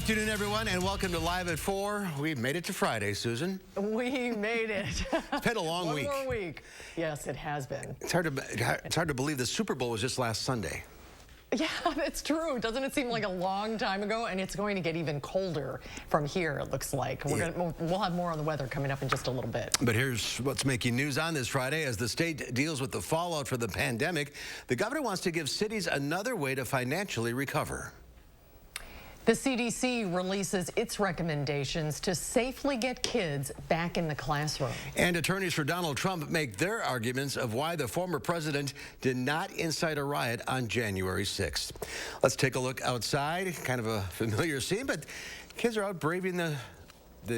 afternoon, everyone, and welcome to Live at 4. We've made it to Friday, Susan. We made it. It's been a long week. One more week. Yes, it has been. It's hard to believe the Super Bowl was just last Sunday. Yeah, that's true. Doesn't it seem like a long time ago? And it's going to get even colder from here, it looks like. We'll have more on the weather coming up in just a little bit. But here's what's making news on this Friday. As the state deals with the fallout from the pandemic, the governor wants to give cities another way to financially recover. The CDC releases its recommendations to safely get kids back in the classroom. And attorneys for Donald Trump make their arguments of why the former president did not incite a riot on January 6th. Let's take a look outside. Kind of a familiar scene, but kids are out braving the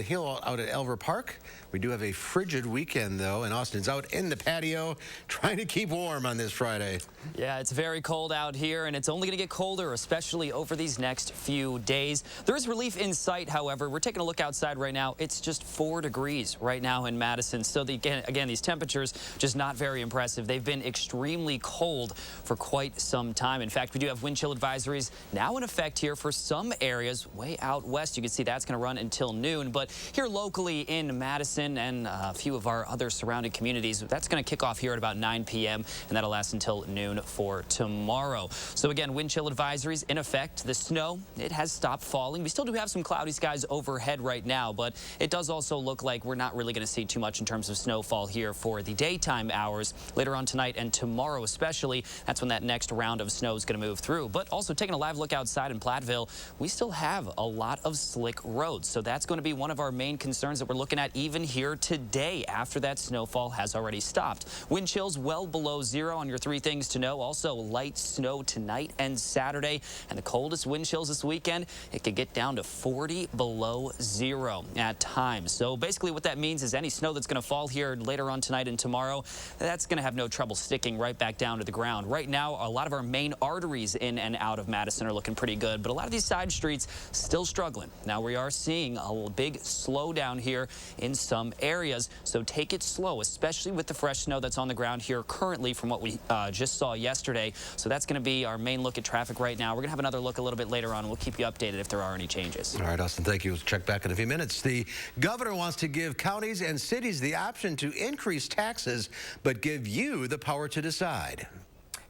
hill out at Elver Park. We do have a frigid weekend, though, and Austin's out in the patio trying to keep warm on this Friday. Yeah, it's very cold out here, and it's only going to get colder, especially over these next few days. There is relief in sight, however. We're taking a look outside right now. It's just 4 degrees right now in Madison. So, again, these temperatures just not very impressive. They've been extremely cold for quite some time. In fact, we do have wind chill advisories now in effect here for some areas way out west. You can see that's going to run until noon. But here locally in Madison and a few of our other surrounding communities, that's going to kick off here at about 9 p.m. and that'll last until noon for tomorrow. So again, wind chill advisories in effect. The snow, it has stopped falling. We still do have some cloudy skies overhead right now, but it does also look like we're not really going to see too much in terms of snowfall here for the daytime hours. Later on tonight and tomorrow especially, that's when that next round of snow is going to move through. But also taking a live look outside in Platteville, we still have a lot of slick roads. So that's going to be one of our main concerns that we're looking at even here today after that snowfall has already stopped. Wind chills well below 0 on your 3 things to know. Also light snow tonight and Saturday, and the coldest wind chills this weekend, it could get down to 40 below 0 at times. So basically what that means is any snow that's going to fall here later on tonight and tomorrow, that's going to have no trouble sticking right back down to the ground. Right now, a lot of our main arteries in and out of Madison are looking pretty good, but a lot of these side streets still struggling. Now we are seeing a big slowdown here in some areas, so take it slow, especially with the fresh snow that's on the ground here currently from what we just saw yesterday. So that's going to be our main look at traffic right now. We're going to have another look a little bit later on. We'll keep you updated if there are any changes. All right, Austin, thank you. We'll check back in a few minutes. The governor wants to give counties and cities the option to increase taxes, but give you the power to decide.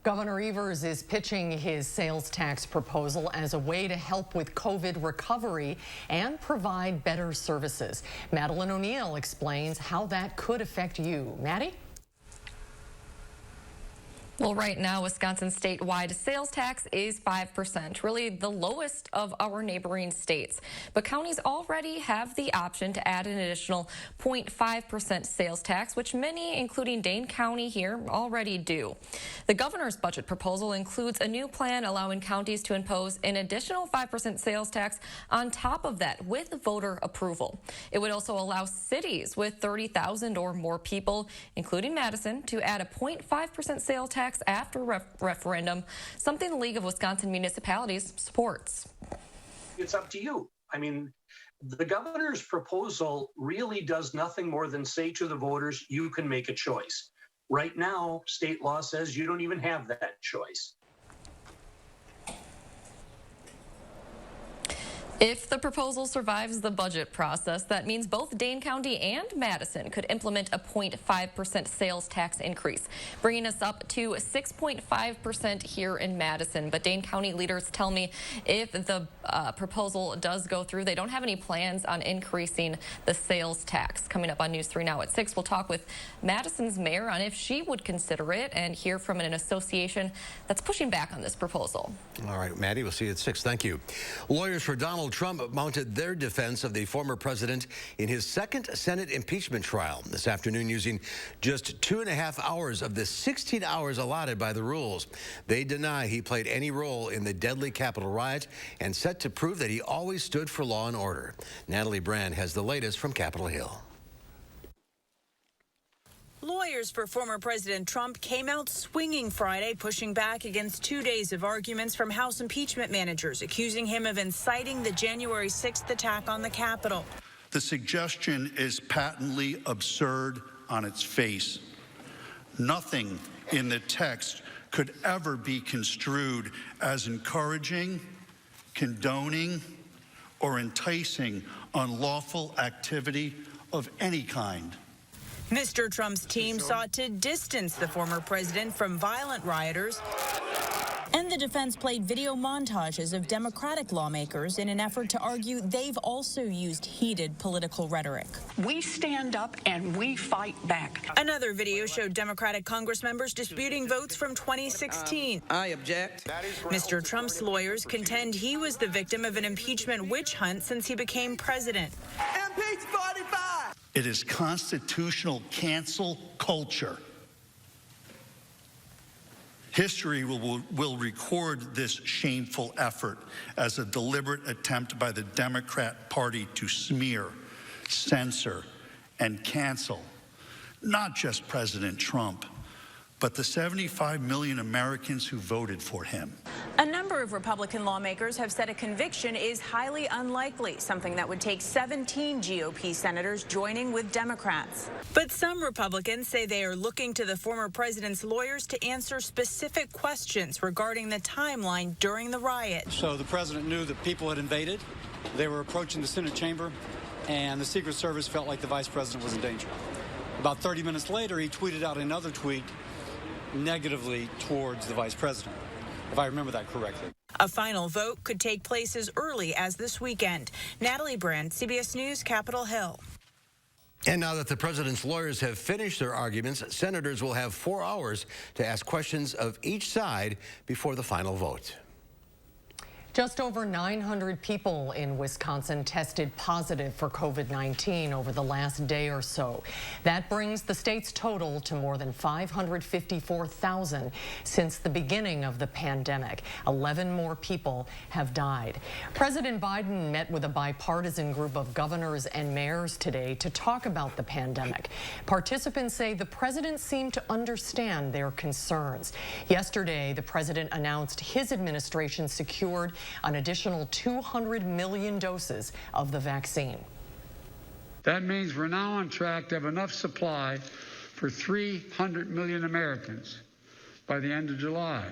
Governor Evers is pitching his sales tax proposal as a way to help with COVID recovery and provide better services. Madeline O'Neill explains how that could affect you. Maddie? Well, right now, Wisconsin's statewide sales tax is 5%, really the lowest of our neighboring states. But counties already have the option to add an additional 0.5% sales tax, which many, including Dane County here, already do. The governor's budget proposal includes a new plan allowing counties to impose an additional 5% sales tax on top of that with voter approval. It would also allow cities with 30,000 or more people, including Madison, to add a 0.5% sales tax after referendum, something the League of Wisconsin Municipalities supports. It's up to you. I mean, the governor's proposal really does nothing more than say to the voters, you can make a choice. Right now, state law says you don't even have that choice. If the proposal survives the budget process, that means both Dane County and Madison could implement a 0.5% sales tax increase, bringing us up to 6.5% here in Madison. But Dane County leaders tell me if the proposal does go through, they don't have any plans on increasing the sales tax. Coming up on News 3 Now at 6, we'll talk with Madison's mayor on if she would consider it and hear from an association that's pushing back on this proposal. All right, Maddie, we'll see you at 6. Thank you. Lawyers for Donald Trump mounted their defense of the former president in his second Senate impeachment trial this afternoon, using just 2.5 hours of the 16 hours allotted by the rules. They deny he played any role in the deadly Capitol riot and set to prove that he always stood for law and order. Natalie Brand has the latest from Capitol Hill. Lawyers for former President Trump came out swinging Friday, pushing back against 2 days of arguments from House impeachment managers, accusing him of inciting the January 6th attack on the Capitol. The suggestion is patently absurd on its face. Nothing in the text could ever be construed as encouraging, condoning, or enticing unlawful activity of any kind. Mr. Trump's team sought to distance the former president from violent rioters, and the defense played video montages of Democratic lawmakers in an effort to argue they've also used heated political rhetoric. We stand up and we fight back. Another video showed Democratic Congress members disputing votes from 2016. I object. Mr. Trump's lawyers contend he was the victim of an impeachment witch hunt since he became president. Impeach 45! It is constitutional cancel culture. History will record this shameful effort as a deliberate attempt by the Democrat Party to smear, censor, and cancel not just President Trump, but the 75 million Americans who voted for him. A number of Republican lawmakers have said a conviction is highly unlikely, something that would take 17 GOP senators joining with Democrats. But some Republicans say they are looking to the former president's lawyers to answer specific questions regarding the timeline during the riot. So the president knew that people had invaded, they were approaching the Senate chamber, and the Secret Service felt like the vice president was in danger. About 30 minutes later, he tweeted out another tweet negatively towards the vice president, if I remember that correctly. A final vote could take place as early as this weekend. Natalie Brandt, CBS News, Capitol Hill. And now that the president's lawyers have finished their arguments, senators will have 4 hours to ask questions of each side before the final vote. Just over 900 people in Wisconsin tested positive for COVID-19 over the last day or so. That brings the state's total to more than 554,000 since the beginning of the pandemic. 11 more people have died. President Biden met with a bipartisan group of governors and mayors today to talk about the pandemic. Participants say the president seemed to understand their concerns. Yesterday, the president announced his administration secured an additional 200 million doses of the vaccine. That means we're now on track to have enough supply for 300 million Americans by the end of July.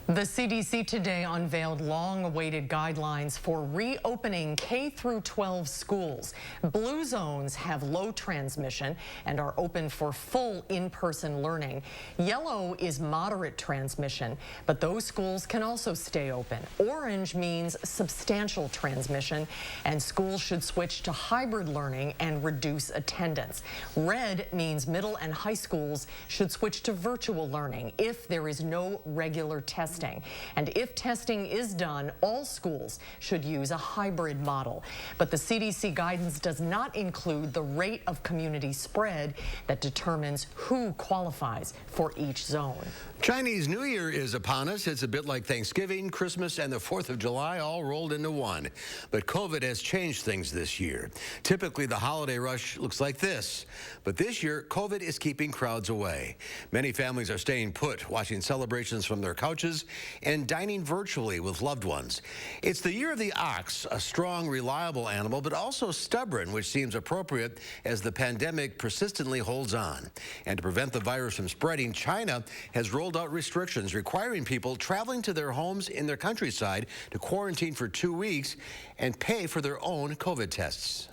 The CDC today unveiled long-awaited guidelines for reopening K-12 schools. Blue zones have low transmission and are open for full in-person learning. Yellow is moderate transmission, but those schools can also stay open. Orange means substantial transmission, and schools should switch to hybrid learning and reduce attendance. Red means middle and high schools should switch to virtual learning if there is no regular testing. And if testing is done, all schools should use a hybrid model. But the CDC guidance does not include the rate of community spread that determines who qualifies for each zone. Chinese New Year is upon us. It's a bit like Thanksgiving, Christmas, and the 4th of July all rolled into one. But COVID has changed things this year. Typically, the holiday rush looks like this. But this year, COVID is keeping crowds away. Many families are staying put, watching celebrations from their couches and dining virtually with loved ones. It's the year of the ox, a strong, reliable animal, but also stubborn, which seems appropriate as the pandemic persistently holds on. And to prevent the virus from spreading, China has rolled out restrictions requiring people traveling to their homes in their countryside to quarantine for 2 weeks and pay for their own COVID tests.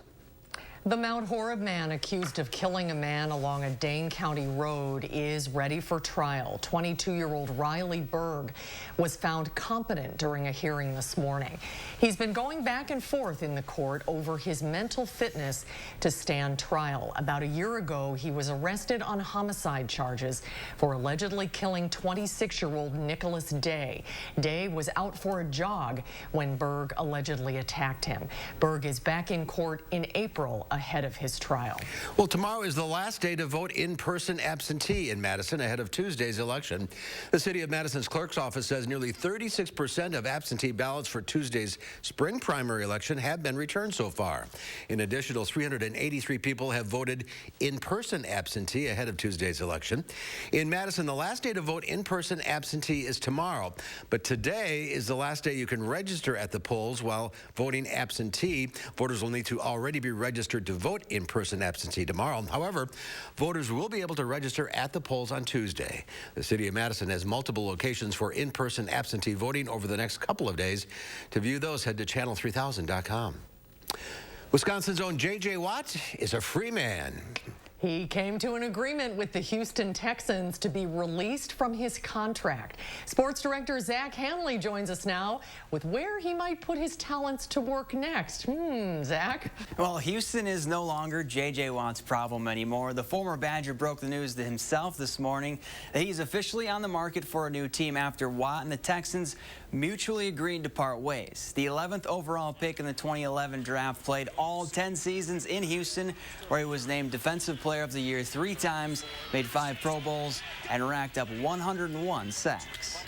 The Mount Horeb man accused of killing a man along a Dane County road is ready for trial. 22-year-old Riley Berg was found competent during a hearing this morning. He's been going back and forth in the court over his mental fitness to stand trial. About a year ago, he was arrested on homicide charges for allegedly killing 26-year-old Nicholas Day. Day was out for a jog when Berg allegedly attacked him. Berg is back in court in April ahead of his trial. Well, tomorrow is the last day to vote in-person absentee in Madison ahead of Tuesday's election. The City of Madison's clerk's office says nearly 36% of absentee ballots for Tuesday's spring primary election have been returned so far. An additional 383 people have voted in-person absentee ahead of Tuesday's election. In Madison, the last day to vote in-person absentee is tomorrow, but today is the last day you can register at the polls while voting absentee. Voters will need to already be registered registered to vote in-person absentee tomorrow. However, voters will be able to register at the polls on Tuesday. The city of Madison has multiple locations for in-person absentee voting over the next couple of days. To view those, head to channel3000.com. Wisconsin's own J.J. Watt is a free man. He came to an agreement with the Houston Texans to be released from his contract. Sports director Zach Hanley joins us now with where he might put his talents to work next. Zach? Well, Houston is no longer J.J. Watt's problem anymore. The former Badger broke the news to himself this morning that he's officially on the market for a new team after Watt and the Texans mutually agreed to part ways. The 11th overall pick in the 2011 draft played all 10 seasons in Houston, where he was named Defensive Player of the Year 3 times, made 5 Pro Bowls, and racked up 101 sacks.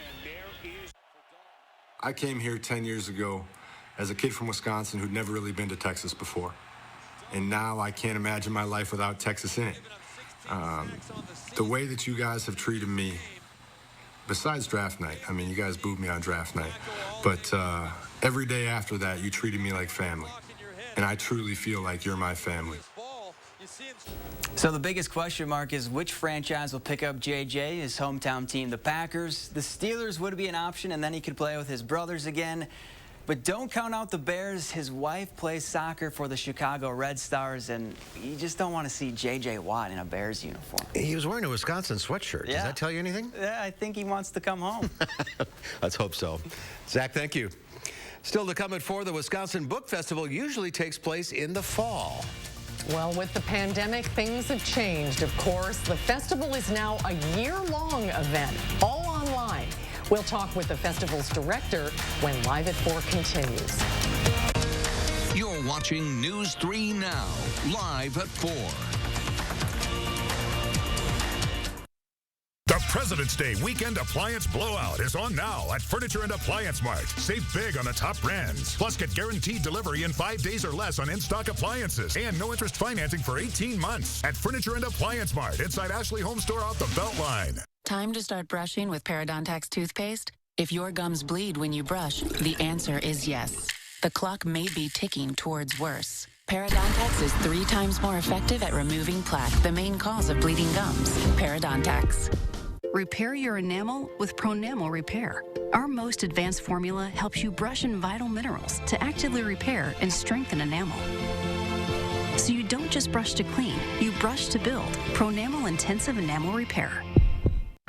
I came here 10 years ago as a kid from Wisconsin who'd never really been to Texas before. And now I can't imagine my life without Texas in it. The way that you guys have treated me, besides draft night, I mean, you guys booed me on draft night, but every day after that, you treated me like family. And I truly feel like you're my family. So the biggest question mark is which franchise will pick up J.J., his hometown team, the Packers. The Steelers would be an option, and then he could play with his brothers again. But don't count out the Bears. His wife plays soccer for the Chicago Red Stars, and you just don't want to see J.J. Watt in a Bears uniform. He was wearing a Wisconsin sweatshirt. Yeah. Does that tell you anything? Yeah, I think he wants to come home. Let's hope so. Zach, thank you. Still to come at 4, the Wisconsin Book Festival usually takes place in the fall. Well, with the pandemic, things have changed, of course. The festival is now a year-long event, all online. We'll talk with the festival's director when Live at 4 continues. You're watching News 3 Now, live at 4. The President's Day Weekend Appliance Blowout is on now at Furniture and Appliance Mart. Save big on the top brands. Plus, get guaranteed delivery in 5 days or less on in-stock appliances and no interest financing for 18 months at Furniture and Appliance Mart inside Ashley Home Store off the Beltline. Time to start brushing with Parodontax toothpaste? If your gums bleed when you brush, the answer is yes. The clock may be ticking towards worse. Parodontax is 3 times more effective at removing plaque, the main cause of bleeding gums. Parodontax. Repair your enamel with Pronamel Repair. Our most advanced formula helps you brush in vital minerals to actively repair and strengthen enamel. So you don't just brush to clean, you brush to build. Pronamel Intensive Enamel Repair.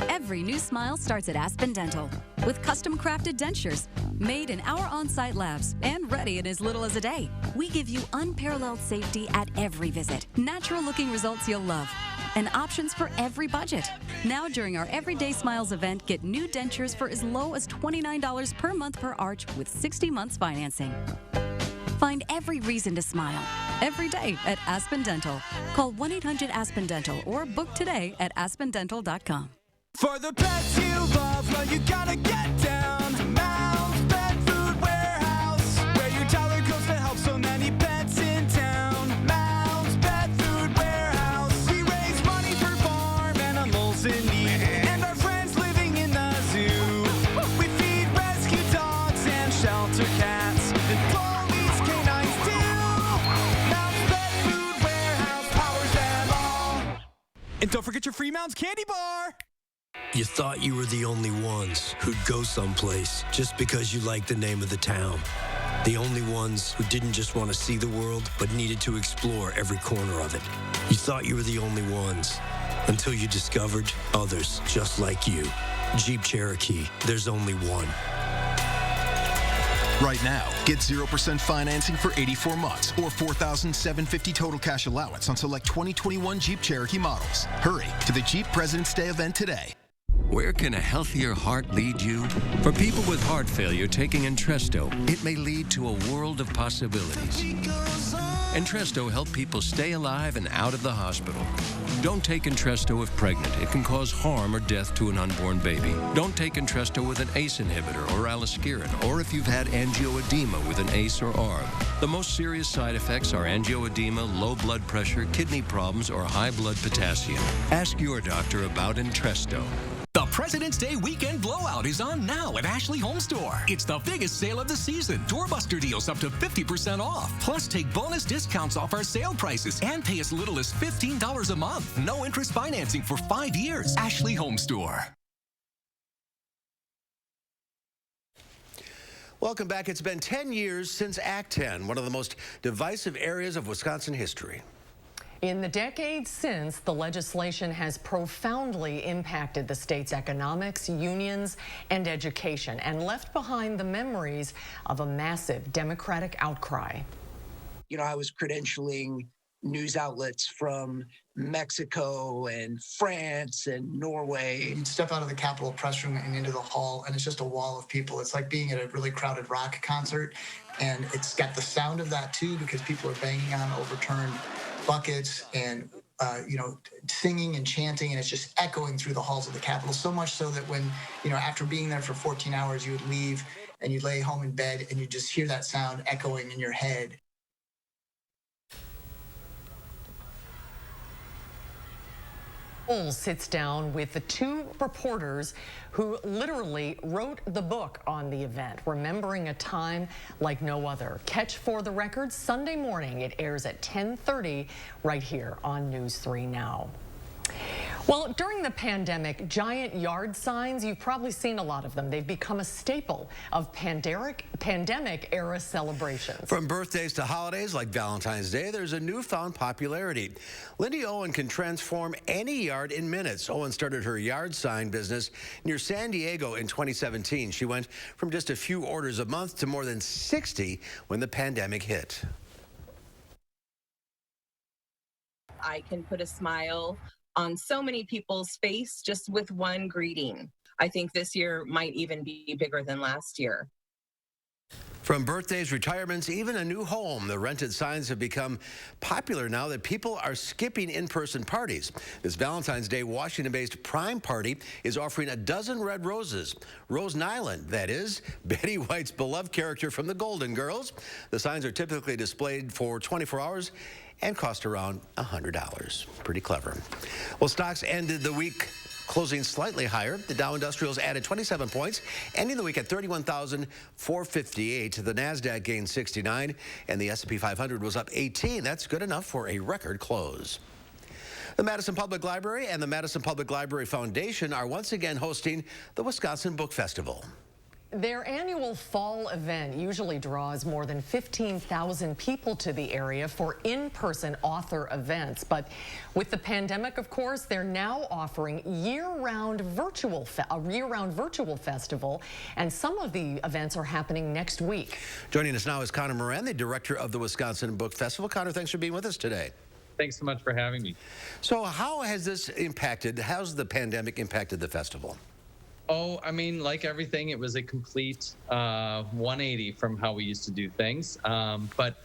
Every new smile starts at Aspen Dental with custom-crafted dentures made in our on-site labs and ready in as little as a day. We give you unparalleled safety at every visit, natural-looking results you'll love, and options for every budget. Now during our Everyday Smiles event, get new dentures for as low as $29 per month per arch with 60 months financing. Find every reason to smile every day at Aspen Dental. Call 1-800-ASPEN-DENTAL or book today at aspendental.com. For the pets you love, well, you gotta get down to Mouse Pet Food Warehouse, where your toddler goes to help so many pets in town. Mouse Pet Food Warehouse. We raise money for farm animals in need, and our friends living in the zoo. We feed rescue dogs and shelter cats, and police canines too. Mouse Pet Food Warehouse powers them all. And don't forget your free Mounds candy bar. You thought you were the only ones who'd go someplace just because you liked the name of the town. The only ones who didn't just want to see the world, but needed to explore every corner of it. You thought you were the only ones until you discovered others just like you. Jeep Cherokee, there's only one. Right now, get 0% financing for 84 months or $4,750 total cash allowance on select 2021 Jeep Cherokee models. Hurry to the Jeep President's Day event today. Where can a healthier heart lead you? For people with heart failure taking Entresto, it may lead to a world of possibilities. Entresto helps people stay alive and out of the hospital. Don't take Entresto if pregnant. It can cause harm or death to an unborn baby. Don't take Entresto with an ACE inhibitor or aliskiren, or if you've had angioedema with an ACE or ARB. The most serious side effects are angioedema, low blood pressure, kidney problems, or high blood potassium. Ask your doctor about Entresto. The President's Day Weekend Blowout is on now at Ashley Home Store. It's the biggest sale of the season. Doorbuster deals up to 50% off. Plus, take bonus discounts off our sale prices and pay as little as $15 a month. No interest financing for 5 years. Ashley Home Store. Welcome back. It's been 10 years since Act 10, one of the most divisive areas of Wisconsin history. In the decades since, the legislation has profoundly impacted the state's economics, unions, and education, and left behind the memories of a massive Democratic outcry. You know, I was credentialing news outlets from Mexico and France and Norway. You'd step out of the Capitol press room and into the hall, and it's just a wall of people. It's like being at a really crowded rock concert, and it's got the sound of that too, because people are banging on overturned buckets and singing and chanting, and it's just echoing through the halls of the Capitol, so much so that when, after being there for 14 hours, you would leave and you'd lay home in bed and you just hear that sound echoing in your head. Sits down with the two reporters who literally wrote the book on the event, remembering a time like no other. Catch For the Record Sunday morning. It airs at 10:30 right here on News 3 Now. Well, during the pandemic, giant yard signs, you've probably seen a lot of them. They've become a staple of pandemic-era celebrations. From birthdays to holidays like Valentine's Day, there's a newfound popularity. Lindy Owen can transform any yard in minutes. Owen started her yard sign business near San Diego in 2017. She went from just a few orders a month to more than 60 when the pandemic hit. I can put a smile on so many people's face just with one greeting. I think this year might even be bigger than last year. From birthdays, retirements, even a new home, the rented signs have become popular now that people are skipping in-person parties. This Valentine's Day Washington-based Prime Party is offering a dozen red roses. Rose Nyland, that is, Betty White's beloved character from the Golden Girls. The signs are typically displayed for 24 hours and cost around $100. Pretty clever. Well, stocks ended the week closing slightly higher. The Dow Industrials added 27 points, ending the week at 31,458. The Nasdaq gained 69, and the S&P 500 was up 18. That's good enough for a record close. The Madison Public Library and the Madison Public Library Foundation are once again hosting the Wisconsin Book Festival. Their annual fall event usually draws more than 15,000 people to the area for in-person author events. But with the pandemic, of course, they're now offering a year-round virtual festival, and some of the events are happening next week. Joining us now is Connor Moran, the director of the Wisconsin Book Festival. Connor, thanks for being with us today. Thanks so much for having me. So how's the pandemic impacted the festival? Oh, I mean, like everything, it was a complete 180 from how we used to do things. But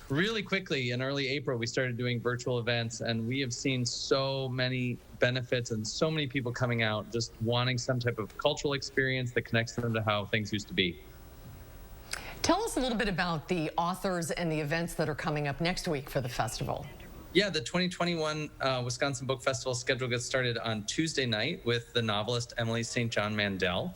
really quickly, in early April, we started doing virtual events, and we have seen so many benefits and so many people coming out just wanting some type of cultural experience that connects them to how things used to be. Tell us a little bit about the authors and the events that are coming up next week for the festival. Yeah, the 2021 Wisconsin Book Festival schedule gets started on Tuesday night with the novelist Emily St. John Mandel.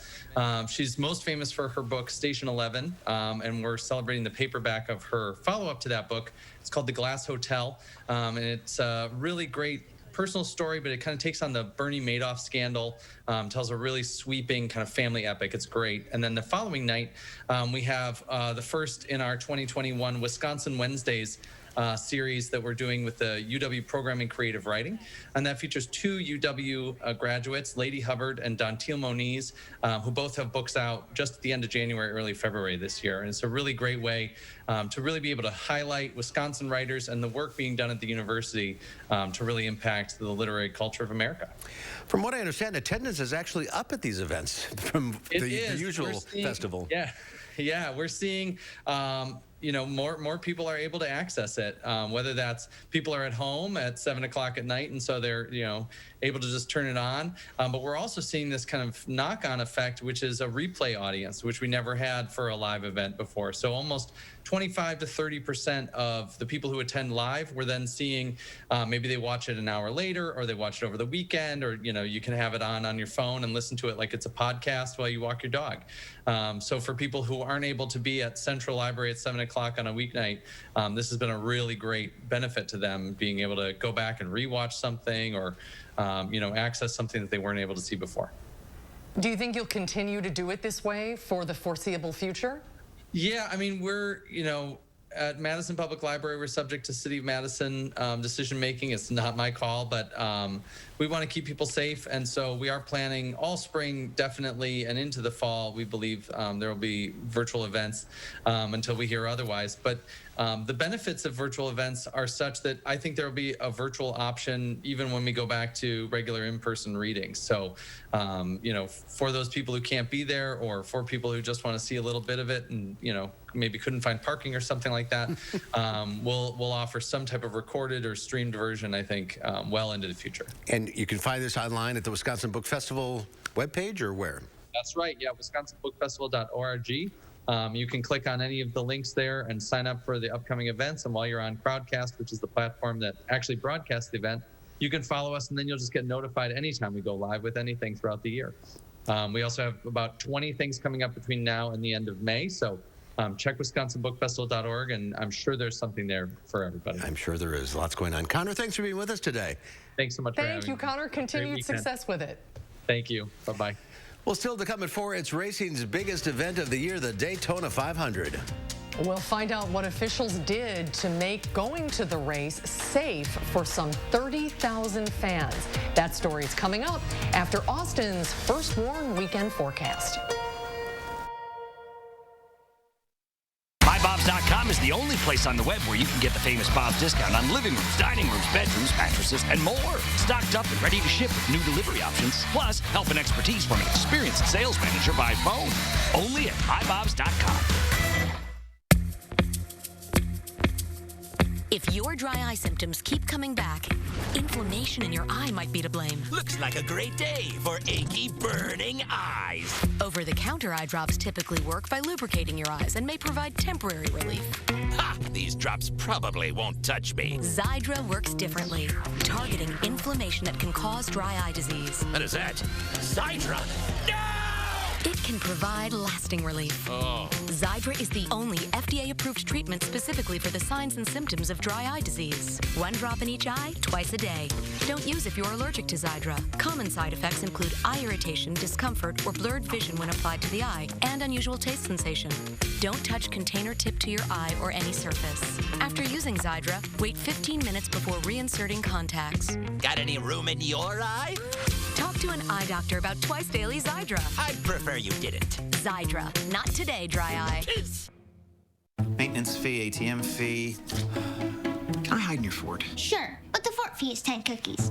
She's most famous for her book Station 11, and we're celebrating the paperback of her follow-up to that book. It's called The Glass Hotel, and it's a really great personal story, but it kind of takes on the Bernie Madoff scandal, tells a really sweeping kind of family epic. It's great. And then the following night, we have the first in our 2021 Wisconsin Wednesdays series that we're doing with the UW program in creative writing. And that features two UW graduates, Lady Hubbard and Dontiel Moniz, who both have books out just at the end of January, early February this year. And it's a really great way to really be able to highlight Wisconsin writers and the work being done at the university to really impact the literary culture of America. From what I understand, attendance is actually up at these events from the usual festival. Yeah, we're seeing more people are able to access it, whether that's people are at home at 7 o'clock at night, and so they're, able to just turn it on. But we're also seeing this kind of knock-on effect, which is a replay audience, which we never had for a live event before. So almost 25 to 30% of the people who attend live were then seeing, maybe they watch it an hour later, or they watch it over the weekend, or, you can have it on your phone and listen to it like it's a podcast while you walk your dog. So for people who aren't able to be at Central Library at 7 o'clock on a weeknight, this has been a really great benefit to them, being able to go back and rewatch something, or access something that they weren't able to see before. Do you think you'll continue to do it this way for the foreseeable future? Yeah, I mean, we're, at Madison Public Library, we're subject to City of Madison decision making. It's not my call, but we want to keep people safe. And so we are planning all spring, definitely, and into the fall. We believe there will be virtual events until we hear otherwise. But the benefits of virtual events are such that I think there will be a virtual option even when we go back to regular in-person readings. So, for those people who can't be there, or for people who just want to see a little bit of it and, maybe couldn't find parking or something like that, we'll offer some type of recorded or streamed version, I think, well into the future. And you can find this online at the Wisconsin Book Festival webpage, or where? That's right. Yeah, wisconsinbookfestival.org. You can click on any of the links there and sign up for the upcoming events. And while you're on Crowdcast, which is the platform that actually broadcasts the event, you can follow us, and then you'll just get notified anytime we go live with anything throughout the year. We also have about 20 things coming up between now and the end of May. So check wisconsinbookfestival.org, and I'm sure there's something there for everybody. I'm sure there is. Lots going on. Connor, thanks for being with us today. Thanks so much for having me. Thank you, Connor. Continued success with it. Thank you. Bye-bye. Well, still to come at 4, it's racing's biggest event of the year, the Daytona 500. We'll find out what officials did to make going to the race safe for some 30,000 fans. That story is coming up after Austin's first warm weekend forecast. MyBob's.com is the only place on the web where you can get the famous Bob's discount on living rooms, dining rooms, bedrooms, mattresses, and more. Stocked up and ready to ship with new delivery options, plus help and expertise from an experienced sales manager by phone. Only at MyBob's.com. If your dry eye symptoms keep coming back, inflammation in your eye might be to blame. Looks like a great day for achy, burning eyes. Over-the-counter eye drops typically work by lubricating your eyes and may provide temporary relief. Ha! These drops probably won't touch me. Xiidra works differently, targeting inflammation that can cause dry eye disease. What is that? Xiidra? No! It can provide lasting relief. Oh. Xiidra is the only FDA-approved treatment specifically for the signs and symptoms of dry eye disease. 1 drop in each eye, twice a day. Don't use if you're allergic to Xiidra. Common side effects include eye irritation, discomfort, or blurred vision when applied to the eye, and unusual taste sensation. Don't touch container tip to your eye or any surface. After using Xiidra, wait 15 minutes before reinserting contacts. Got any room in your eye? Talk to an eye doctor about twice daily Xiidra. I'd prefer you didn't. Xiidra. Not today, dry eye. Maintenance fee, ATM fee. Can I hide in your fort? Sure, but the fort fee is 10 cookies.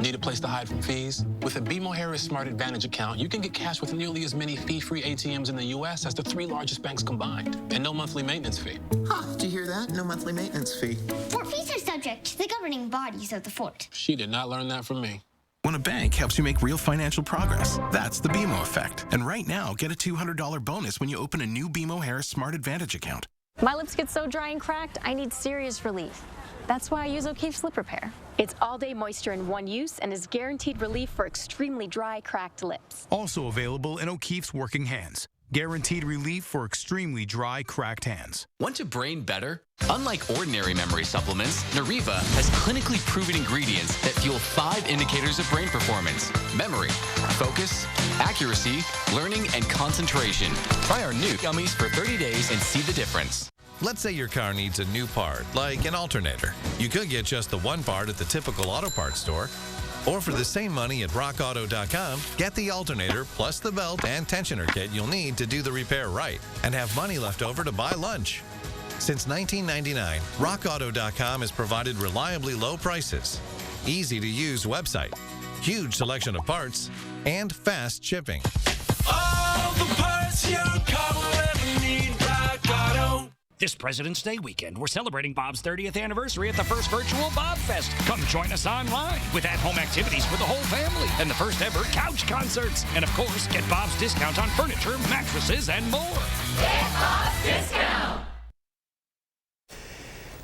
Need a place to hide from fees? With a BMO Harris Smart Advantage account, you can get cash with nearly as many fee-free ATMs in the U.S. as the 3 largest banks combined, and no monthly maintenance fee. Huh, did you hear that? No monthly maintenance fee. Fort fees are subject to the governing bodies of the fort. She did not learn that from me. When a bank helps you make real financial progress, that's the BMO effect. And right now, get a $200 bonus when you open a new BMO Harris Smart Advantage account. My lips get so dry and cracked, I need serious relief. That's why I use O'Keefe's Lip Repair. It's all-day moisture in one use and is guaranteed relief for extremely dry, cracked lips. Also available in O'Keefe's Working Hands. Guaranteed relief for extremely dry, cracked hands. Want to brain better? Unlike ordinary memory supplements, Nariva has clinically proven ingredients that fuel 5 indicators of brain performance: memory, focus, accuracy, learning, and concentration. Try our new gummies for 30 days and see the difference. Let's say your car needs a new part, like an alternator. You could get just the one part at the typical auto parts store. Or for the same money at rockauto.com, get the alternator plus the belt and tensioner kit you'll need to do the repair right and have money left over to buy lunch. Since 1999, rockauto.com has provided reliably low prices, easy-to-use website, huge selection of parts, and fast shipping. All the parts your car will ever need, Rock Auto. This President's Day weekend, we're celebrating Bob's 30th anniversary at the first virtual Bob Fest. Come join us online with at-home activities for the whole family and the first ever couch concerts. And of course, get Bob's discount on furniture, mattresses, and more. Get Bob's discount.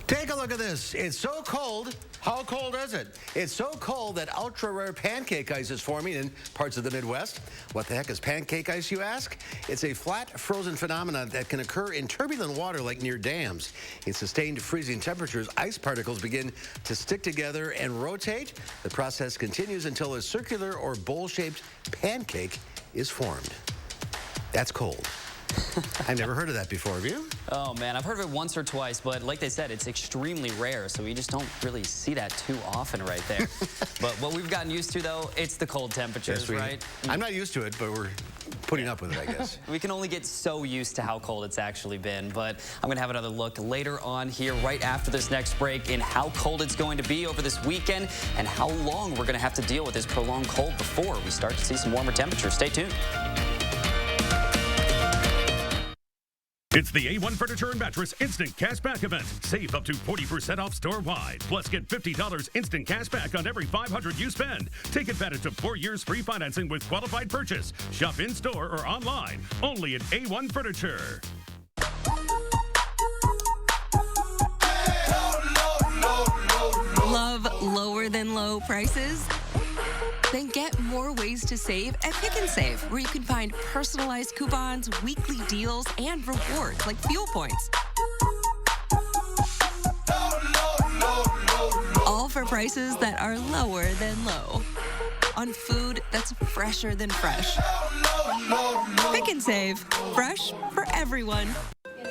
Take a look at this. It's so cold. How cold is it? It's so cold that ultra-rare pancake ice is forming in parts of the Midwest. What the heck is pancake ice, you ask? It's a flat, frozen phenomenon that can occur in turbulent water like near dams. In sustained freezing temperatures, ice particles begin to stick together and rotate. The process continues until a circular or bowl-shaped pancake is formed. That's cold. I've never heard of that before, have you? Oh, man, I've heard of it once or twice, but like they said, it's extremely rare, so we just don't really see that too often right there. But what we've gotten used to, though, it's the cold temperatures, right? I'm not used to it, but we're putting up with it, I guess. We can only get so used to how cold it's actually been, but I'm going to have another look later on here right after this next break in how cold it's going to be over this weekend and how long we're going to have to deal with this prolonged cold before we start to see some warmer temperatures. Stay tuned. It's the A1 Furniture and Mattress Instant Cashback event. Save up to 40% off store-wide. Plus, get $50 instant cash back on every $500 you spend. Take advantage of 4 years free financing with qualified purchase. Shop in-store or online. Only at A1 Furniture. Love lower than low prices? Then get more ways to save at Pick and Save, where you can find personalized coupons, weekly deals, and rewards like fuel points. All for prices that are lower than low. On food that's fresher than fresh. Pick and Save. Fresh for everyone.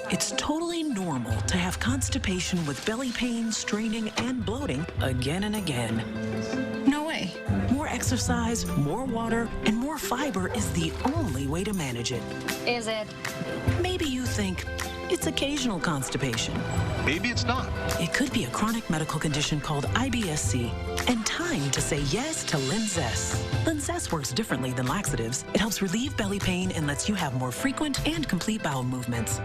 It's totally normal to have constipation with belly pain, straining, and bloating again and again. No way. More exercise, more water, and more fiber is the only way to manage it. Is it? Maybe you think it's occasional constipation. Maybe it's not. It could be a chronic medical condition called IBS-C. And time to say yes to Linzess. Linzess works differently than laxatives. It helps relieve belly pain and lets you have more frequent and complete bowel movements.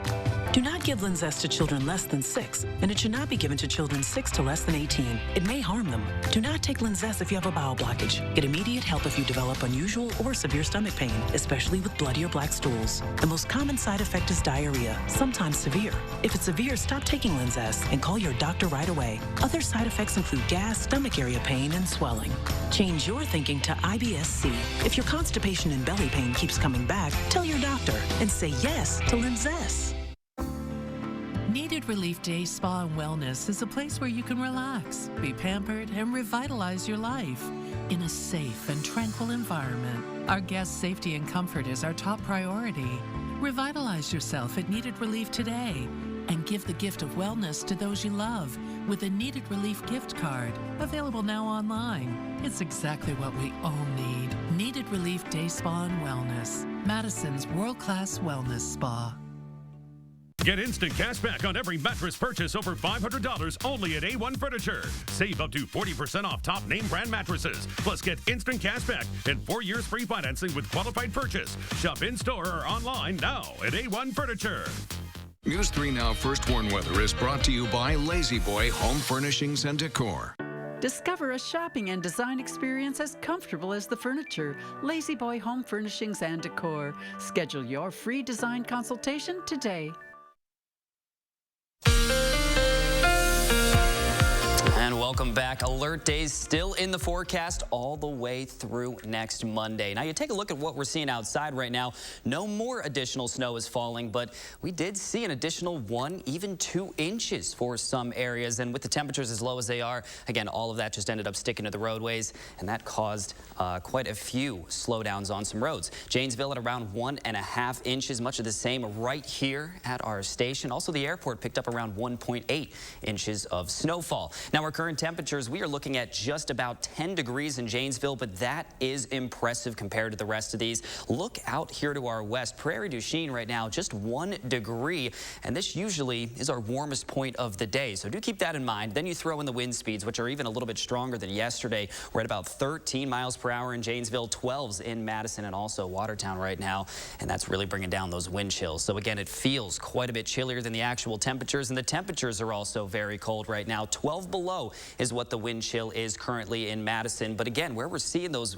Do not give Linzess to children less than 6, and it should not be given to children 6 to less than 18. It may harm them. Do not take Linzess if you have a bowel blockage. Get immediate help if you develop unusual or severe stomach pain, especially with bloody or black stools. The most common side effect is diarrhea, sometimes severe. If it's severe, stop taking Linzess and call your doctor right away. Other side effects include gas, stomach area pain, and swelling. Change your thinking to IBS-C. If your constipation and belly pain keeps coming back, tell your doctor and say yes to Linzess. Needed Relief Day Spa and Wellness is a place where you can relax, be pampered, and revitalize your life in a safe and tranquil environment. Our guests' safety and comfort is our top priority. Revitalize yourself at Needed Relief today and give the gift of wellness to those you love with a Needed Relief gift card, available now online. It's exactly what we all need. Needed Relief Day Spa and Wellness, Madison's world-class wellness spa. Get instant cash back on every mattress purchase over $500 only at A1 Furniture. Save up to 40% off top name brand mattresses. Plus, get instant cash back and 4 years free financing with qualified purchase. Shop in-store or online now at A1 Furniture. News 3 Now First Warn Weather is brought to you by Lazy Boy Home Furnishings and Decor. Discover a shopping and design experience as comfortable as the furniture. Lazy Boy Home Furnishings and Decor. Schedule your free design consultation today. And welcome back. Alert days still in the forecast all the way through next Monday. Now, you take a look at what we're seeing outside right now. No more additional snow is falling, but we did see an additional 1, even 2 inches for some areas. And with the temperatures as low as they are, again, all of that just ended up sticking to the roadways, and that caused quite a few slowdowns on some roads. Janesville at around 1.5 inches, much of the same right here at our station. Also, the airport picked up around 1.8 inches of snowfall. Now, we're current temperatures, we are looking at just about 10 degrees in Janesville, but that is impressive compared to the rest of these. Look out here to our west. Prairie du Chien right now, just 1 degree, and this usually is our warmest point of the day. So do keep that in mind. Then you throw in the wind speeds, which are even a little bit stronger than yesterday. We're at about 13 miles per hour in Janesville, 12s in Madison and also Watertown right now, and that's really bringing down those wind chills. So again, it feels quite a bit chillier than the actual temperatures, and the temperatures are also very cold right now. 12 below is what the wind chill is currently in Madison. But again, where we're seeing those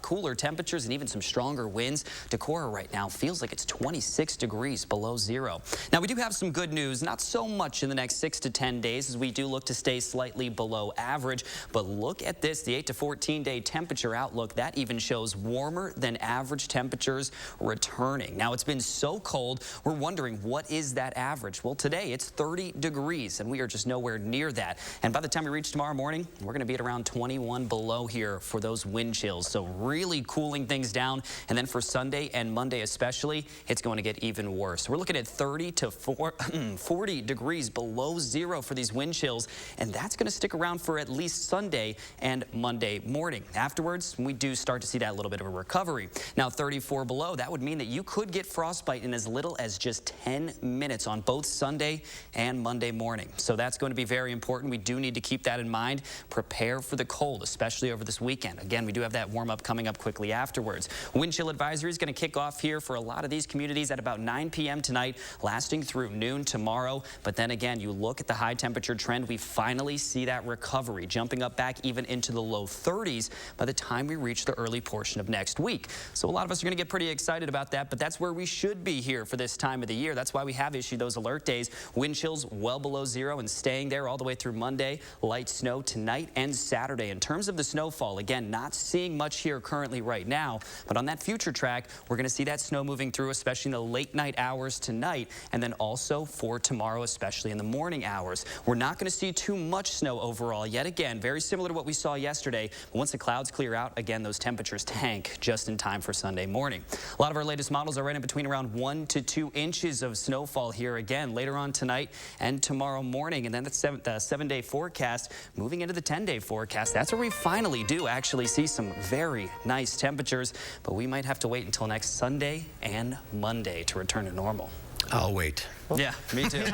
cooler temperatures and even some stronger winds, Decorah right now feels like it's 26 degrees below zero. Now, we do have some good news, not so much in the next 6 to 10 days as we do look to stay slightly below average. But look at this, the 8 to 14 day temperature outlook, that even shows warmer than average temperatures returning. Now, it's been so cold, we're wondering, what is that average? Well, today it's 30 degrees, and we are just nowhere near that. And by the time we reach tomorrow morning, we're going to be at around 21 below here for those wind chills. So really cooling things down. And then for Sunday and Monday especially, it's going to get even worse. We're looking at 30 to 40 degrees below zero for these wind chills, and that's going to stick around for at least Sunday and Monday morning. Afterwards, we do start to see that little bit of a recovery. Now, 34 below, that would mean that you could get frostbite in as little as just 10 minutes on both Sunday and Monday morning. So that's going to be very important. We do need to keep that in mind. Prepare for the cold, especially over this weekend. Again, we do have that warm up coming up quickly afterwards. Wind chill advisory is going to kick off here for a lot of these communities at about 9 p.m. tonight, lasting through noon tomorrow. But then again, you look at the high temperature trend, we finally see that recovery jumping up back even into the low 30s by the time we reach the early portion of next week. So a lot of us are going to get pretty excited about that, but that's where we should be here for this time of the year. That's why we have issued those alert days. Wind chills well below zero and staying there all the way through Monday. Light snow tonight and Saturday. In terms of the snowfall, again, not seeing much here currently right now, but on that future track, we're going to see that snow moving through, especially in the late night hours tonight, and then also for tomorrow, especially in the morning hours. We're not going to see too much snow overall yet again, very similar to what we saw yesterday. But once the clouds clear out, again, those temperatures tank just in time for Sunday morning. A lot of our latest models are right in between around 1 to 2 inches of snowfall here again later on tonight and tomorrow morning. And then the 7-day forecast moving into the 10-day forecast. That's where we finally do actually see some very nice temperatures, but we might have to wait until next Sunday and Monday to return to normal. I'll wait. Yeah, me too.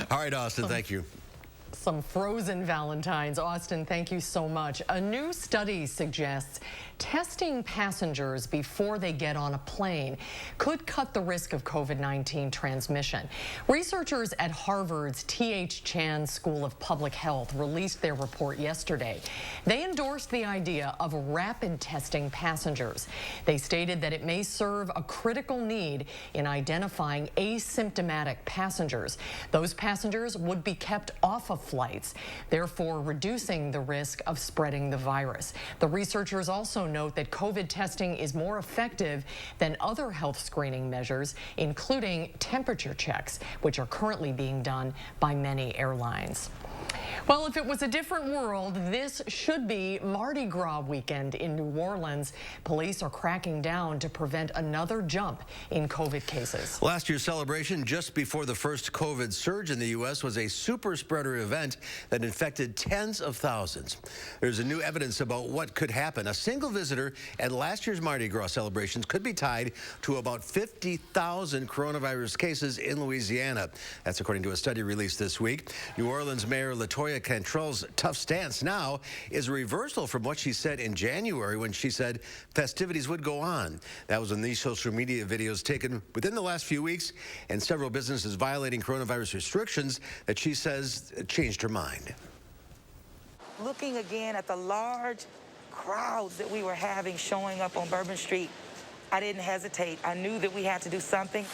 All right, Austin, thank you. Some frozen Valentines. Austin, thank you so much. A new study suggests testing passengers before they get on a plane could cut the risk of COVID-19 transmission. Researchers at Harvard's T.H. Chan School of Public Health released their report yesterday. They endorsed the idea of rapid testing passengers. They stated that it may serve a critical need in identifying asymptomatic passengers. Those passengers would be kept off of flights, therefore reducing the risk of spreading the virus. The researchers also note that COVID testing is more effective than other health screening measures, including temperature checks, which are currently being done by many airlines. Well, if it was a different world, this should be Mardi Gras weekend in New Orleans. Police are cracking down to prevent another jump in COVID cases. Last year's celebration, just before the first COVID surge in the U.S., was a super spreader event that infected tens of thousands. There's a new evidence about what could happen. A single visitor at last year's Mardi Gras celebrations could be tied to about 50,000 coronavirus cases in Louisiana. That's according to a study released this week. New Orleans Mayor LaToya Cantrell's tough stance now is a reversal from what she said in January when she said festivities would go on. That was in these social media videos taken within the last few weeks and several businesses violating coronavirus restrictions that she says changed her mind. Looking again at the large crowds that we were having showing up on Bourbon Street, I didn't hesitate. I knew that we had to do something.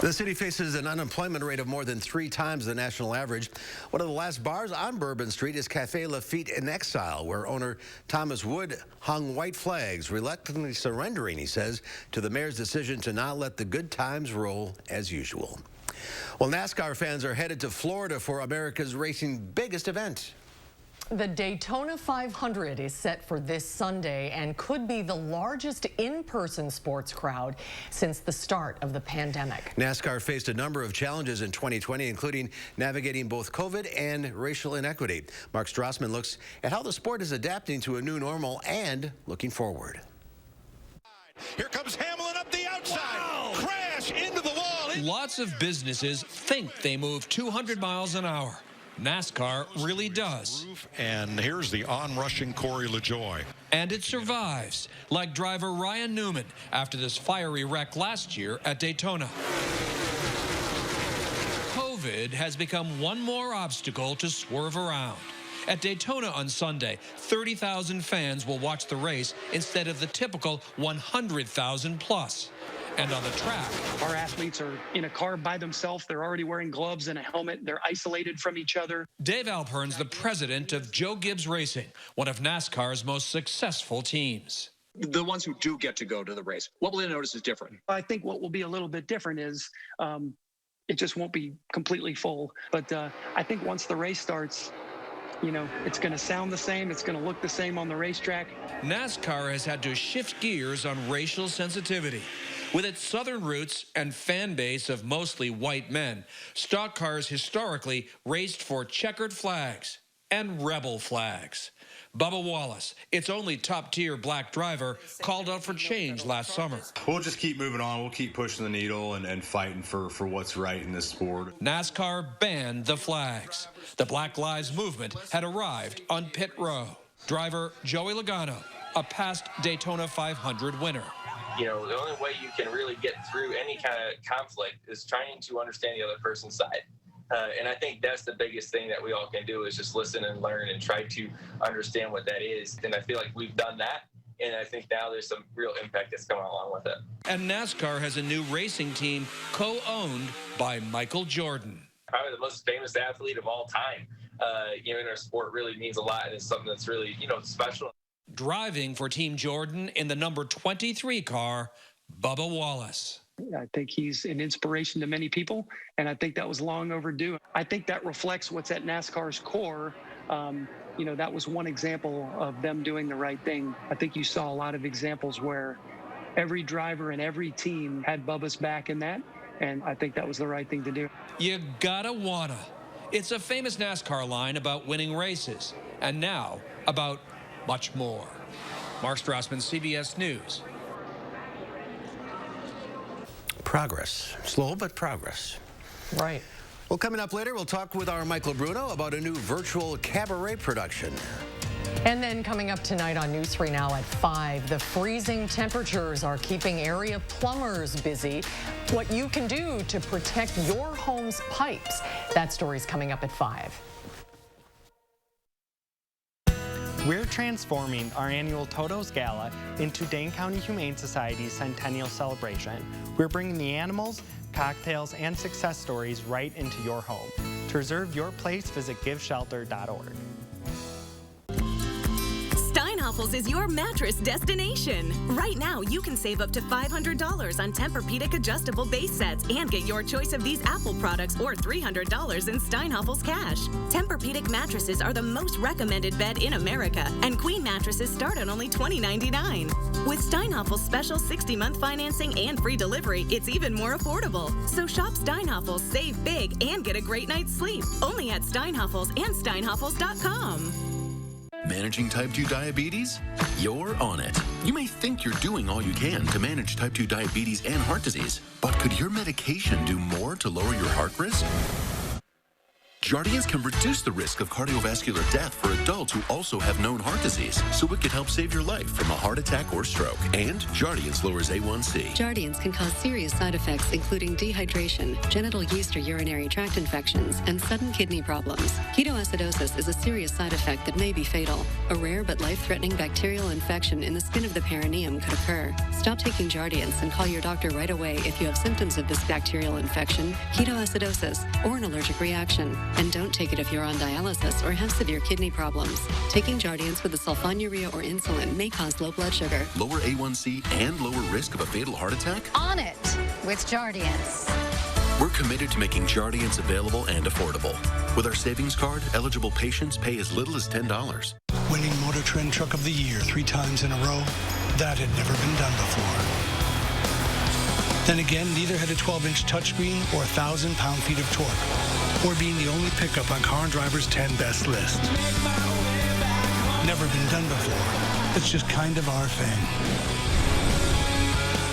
The city faces an unemployment rate of more than 3 times the national average. One of the last bars on Bourbon Street is Cafe Lafitte in Exile, where owner Thomas Wood hung white flags, reluctantly surrendering, he says, to the mayor's decision to not let the good times roll as usual. Well, NASCAR fans are headed to Florida for America's racing biggest event. The Daytona 500 is set for this Sunday and could be the largest in-person sports crowd since the start of the pandemic. NASCAR faced a number of challenges in 2020, including navigating both COVID and racial inequity. Mark Strassman looks at how the sport is adapting to a new normal and looking forward. Here comes Hamlin up the outside. Wow. Crash into the wall. Lots of businesses think they move 200 miles an hour. NASCAR really does. And here's the on-rushing Corey LaJoie. And it survives, like driver Ryan Newman after this fiery wreck last year at Daytona. COVID has become one more obstacle to swerve around. At Daytona on Sunday, 30,000 fans will watch the race instead of the typical 100,000 plus. And on the track, our athletes are in a car by themselves. They're already wearing gloves and a helmet. They're isolated from each other. Dave Alpern's the president of Joe Gibbs Racing, one of NASCAR's most successful teams. The ones who do get to go to the race, what will they notice is different? I think what will be a little bit different is it just won't be completely full. But I think once the race starts, you know, it's going to sound the same. It's going to look the same on the racetrack. NASCAR has had to shift gears on racial sensitivity. With its southern roots and fan base of mostly white men, stock cars historically raced for checkered flags and rebel flags. Bubba Wallace, its only top-tier black driver, called out for change last summer. We'll just keep moving on. We'll keep pushing the needle and fighting for what's right in this sport. NASCAR banned the flags. The Black Lives Movement had arrived on pit row. Driver Joey Logano, a past Daytona 500 winner. You know, the only way you can really get through any kind of conflict is trying to understand the other person's side. And I think that's the biggest thing that we all can do is just listen and learn and try to understand what that is. And I feel like we've done that. And I think now there's some real impact that's coming along with it. And NASCAR has a new racing team co-owned by Michael Jordan. Probably the most famous athlete of all time. You know, in our sport really means a lot. And it's something that's really, you know, special. Driving for Team Jordan in the number 23 car, Bubba Wallace. I think he's an inspiration to many people, and I think that was long overdue. I think that reflects what's at NASCAR's core. You know, that was one example of them doing the right thing. I think you saw a lot of examples where every driver and every team had Bubba's back in that, and I think that was the right thing to do. You gotta wanna. It's a famous NASCAR line about winning races, and now about much more. Mark Strassman, CBS News. Progress. Slow, but progress. Right. Well, coming up later, we'll talk with our Michael Bruno about a new virtual cabaret production. And then coming up tonight on News 3 Now at 5, the freezing temperatures are keeping area plumbers busy. What you can do to protect your home's pipes. That story's coming up at 5. We're transforming our annual Toto's Gala into Dane County Humane Society's Centennial Celebration. We're bringing the animals, cocktails, and success stories right into your home. To reserve your place, visit giveshelter.org. Steinhafels is your mattress destination. Right now, you can save up to $500 on Tempur-Pedic adjustable base sets and get your choice of these Apple products or $300 in Steinhafels cash. Tempur-Pedic mattresses are the most recommended bed in America, and queen mattresses start at only $20.99. With Steinhafels' special 60-month financing and free delivery, it's even more affordable. So shop Steinhafels, save big, and get a great night's sleep. Only at Steinhafels and Steinhafels.com. Managing type 2 diabetes? You're on it. You may think you're doing all you can to manage type 2 diabetes and heart disease, but could your medication do more to lower your heart risk? Jardiance can reduce the risk of cardiovascular death for adults who also have known heart disease, so it could help save your life from a heart attack or stroke. And Jardiance lowers A1C. Jardiance can cause serious side effects, including dehydration, genital yeast or urinary tract infections, and sudden kidney problems. Ketoacidosis is a serious side effect that may be fatal. A rare but life-threatening bacterial infection in the skin of the perineum could occur. Stop taking Jardiance and call your doctor right away if you have symptoms of this bacterial infection, ketoacidosis, or an allergic reaction. And don't take it if you're on dialysis or have severe kidney problems. Taking Jardiance with a sulfonylurea or insulin may cause low blood sugar, lower A1C, and lower risk of a fatal heart attack? On it with Jardiance. We're committed to making Jardiance available and affordable. With our savings card, eligible patients pay as little as $10. Winning Motor Trend Truck of the Year 3 times in a row, that had never been done before. Then again, neither had a 12-inch touchscreen or 1,000 pound-feet of torque, or being the only pickup on Car and Driver's 10 best list. Never been done before. It's just kind of our thing.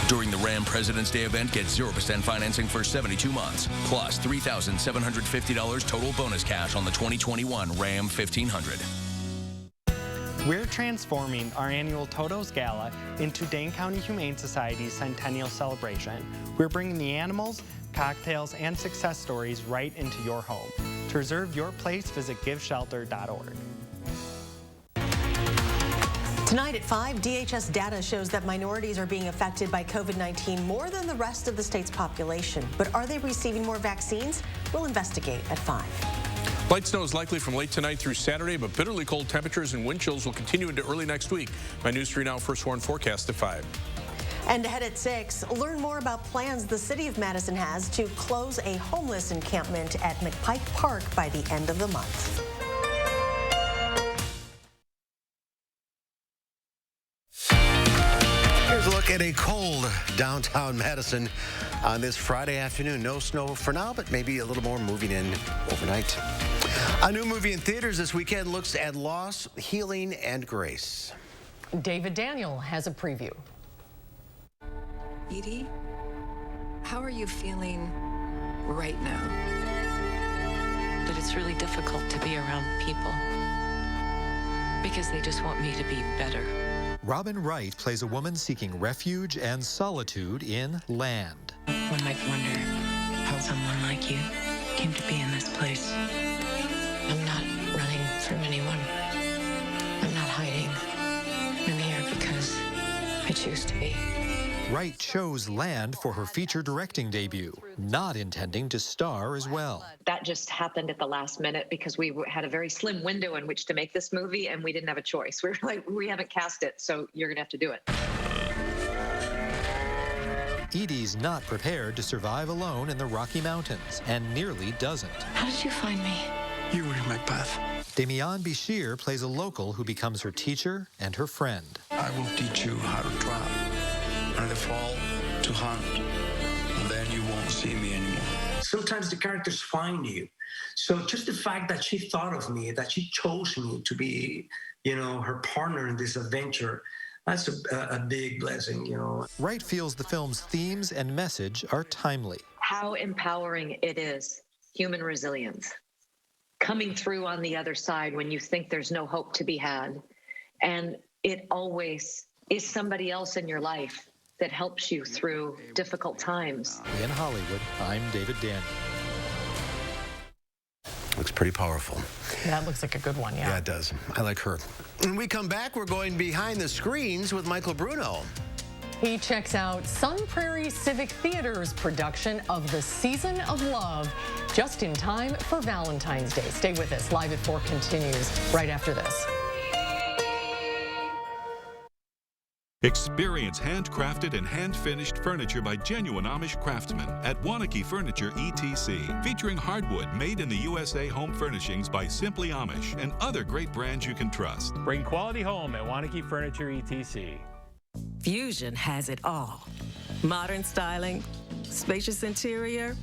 During the Ram President's Day event, get 0% financing for 72 months, plus $3,750 total bonus cash on the 2021 Ram 1500. We're transforming our annual Toto's Gala into Dane County Humane Society's Centennial Celebration. We're bringing the animals, cocktails, and success stories right into your home. To reserve your place, visit giveshelter.org. Tonight at 5, DHS data shows that minorities are being affected by COVID-19 more than the rest of the state's population. But are they receiving more vaccines? We'll investigate at 5. Light snow is likely from late tonight through Saturday, but bitterly cold temperatures and wind chills will continue into early next week. My News 3 Now First Warn forecast at 5. And ahead at 6, learn more about plans the city of Madison has to close a homeless encampment at McPike Park by the end of the month. Here's a look at a cold downtown Madison on this Friday afternoon. No snow for now, but maybe a little more moving in overnight. A new movie in theaters this weekend looks at loss, healing, and grace. David Daniel has a preview. Edie, how are you feeling right now? But it's really difficult to be around people because they just want me to be better. Robin Wright plays a woman seeking refuge and solitude in Land. One might wonder how someone like you came to be in this place. I'm not running from anyone. I'm not hiding. I'm here because I choose to be. Wright chose Land for her feature directing debut, not intending to star as well. That just happened at the last minute because we had a very slim window in which to make this movie, and we didn't have a choice. We were like, we haven't cast it, so you're going to have to do it. Edie's not prepared to survive alone in the Rocky Mountains and nearly doesn't. How did you find me? You were in my path. Demian Bichir plays a local who becomes her teacher and her friend. I will teach you how to trap. In the fall, to hunt, and then you won't see me anymore. Sometimes the characters find you. So just the fact that she thought of me, that she chose me to be, her partner in this adventure, that's a big blessing, Wright feels the film's themes and message are timely. How empowering it is, human resilience. Coming through on the other side when you think there's no hope to be had. And it always is somebody else in your life that helps you through difficult times. In Hollywood, I'm David Daniel. Looks pretty powerful. That looks like a good one, yeah. Yeah, it does. I like her. When we come back, we're going behind the screens with Michael Bruno. He checks out Sun Prairie Civic Theater's production of The Season of Love just in time for Valentine's Day. Stay with us. Live at 4 continues right after this. Experience handcrafted and hand-finished furniture by genuine Amish craftsmen at Wanakee Furniture ETC, featuring hardwood made in the USA home furnishings by Simply Amish and other great brands you can trust. Bring quality home at Wanakee Furniture ETC. Fusion has it all. Modern styling, spacious interior,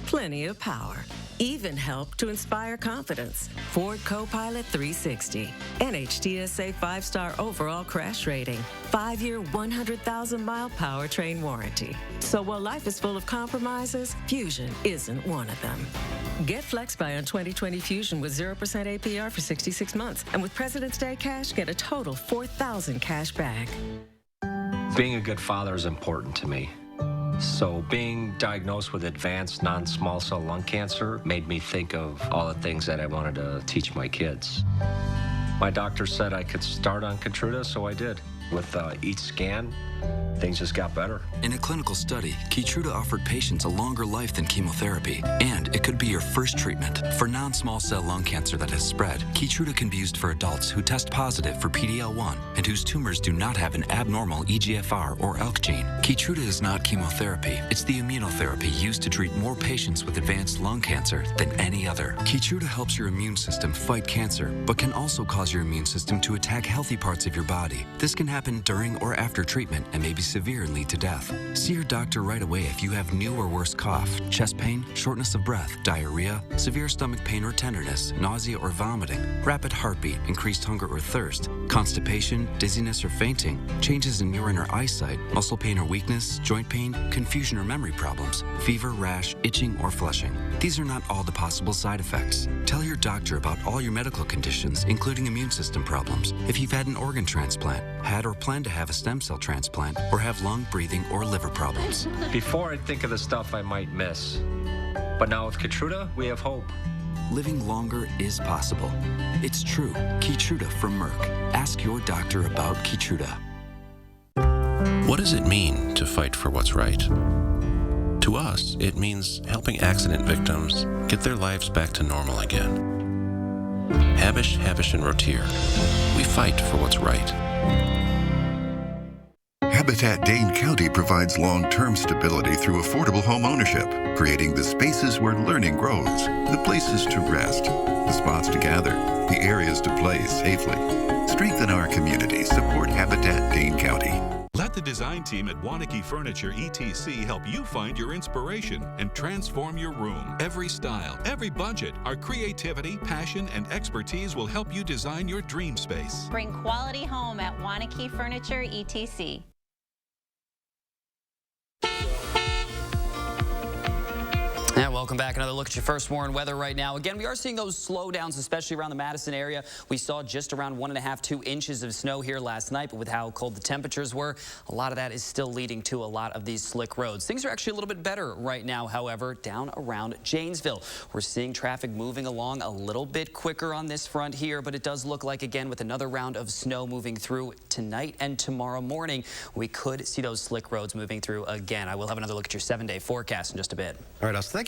plenty of power. Even help to inspire confidence. Ford Copilot 360. NHTSA 5-star overall crash rating. 5-year, 100,000-mile powertrain warranty. So while life is full of compromises, Fusion isn't one of them. Get FlexBuy on 2020 Fusion with 0% APR for 66 months. And with President's Day cash, get a total $4,000 cash back. Being a good father is important to me. So being diagnosed with advanced non-small cell lung cancer made me think of all the things that I wanted to teach my kids. My doctor said I could start on Keytruda, so I did. With each scan, things just got better. In a clinical study, Keytruda offered patients a longer life than chemotherapy, and it could be your first treatment. For non-small cell lung cancer that has spread, Keytruda can be used for adults who test positive for PD-L1 and whose tumors do not have an abnormal EGFR or ALK gene. Keytruda is not chemotherapy. It's the immunotherapy used to treat more patients with advanced lung cancer than any other. Keytruda helps your immune system fight cancer, but can also cause your immune system to attack healthy parts of your body. This can happen during or after treatment and may be severe and lead to death. See your doctor right away if you have new or worse cough, chest pain, shortness of breath, diarrhea, severe stomach pain or tenderness, nausea or vomiting, rapid heartbeat, increased hunger or thirst, constipation, dizziness or fainting, changes in urine or eyesight, muscle pain or weakness, joint pain, confusion or memory problems, fever, rash, itching, or flushing. These are not all the possible side effects. Tell your doctor about all your medical conditions, including immune system problems. If you've had an organ transplant, had or plan to have a stem cell transplant, or have lung, breathing, or liver problems. Before, I'd think of the stuff I might miss. But now with Keytruda, we have hope. Living longer is possible. It's true. Keytruda from Merck. Ask your doctor about Keytruda. What does it mean to fight for what's right? To us, it means helping accident victims get their lives back to normal again. Habish, and Rotier, we fight for what's right. Habitat Dane County provides long-term stability through affordable home ownership, creating the spaces where learning grows, the places to rest, the spots to gather, the areas to play safely. Strengthen our community. Support Habitat Dane County. Let the design team at Wanakee Furniture ETC help you find your inspiration and transform your room. Every style, every budget, our creativity, passion, and expertise will help you design your dream space. Bring quality home at Wanakee Furniture ETC. And welcome back. Another look at your first warn weather right now. Again, we are seeing those slowdowns, especially around the Madison area. We saw just around 1.5 to 2 inches of snow here last night, but with how cold the temperatures were, a lot of that is still leading to a lot of these slick roads. Things are actually a little bit better right now, however, down around Janesville. We're seeing traffic moving along a little bit quicker on this front here, but it does look like, again, with another round of snow moving through tonight and tomorrow morning, we could see those slick roads moving through again. I will have another look at your 7-day forecast in just a bit. All right, Austin, thank you.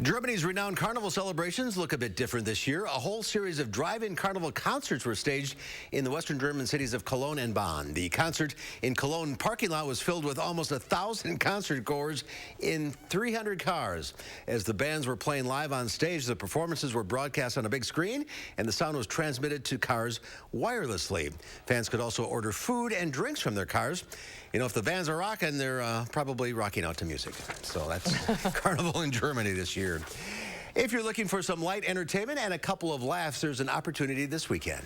Germany's renowned carnival celebrations look a bit different this year. A whole series of drive-in carnival concerts were staged in the western German cities of Cologne and Bonn. The concert in Cologne parking lot was filled with almost 1,000 concert goers in 300 cars. As the bands were playing live on stage, the performances were broadcast on a big screen, and the sound was transmitted to cars wirelessly. Fans could also order food and drinks from their cars. You know, if the bands are rocking, they're probably rocking out to music. So that's Carnival in Germany this year. If you're looking for some light entertainment and a couple of laughs, there's an opportunity this weekend.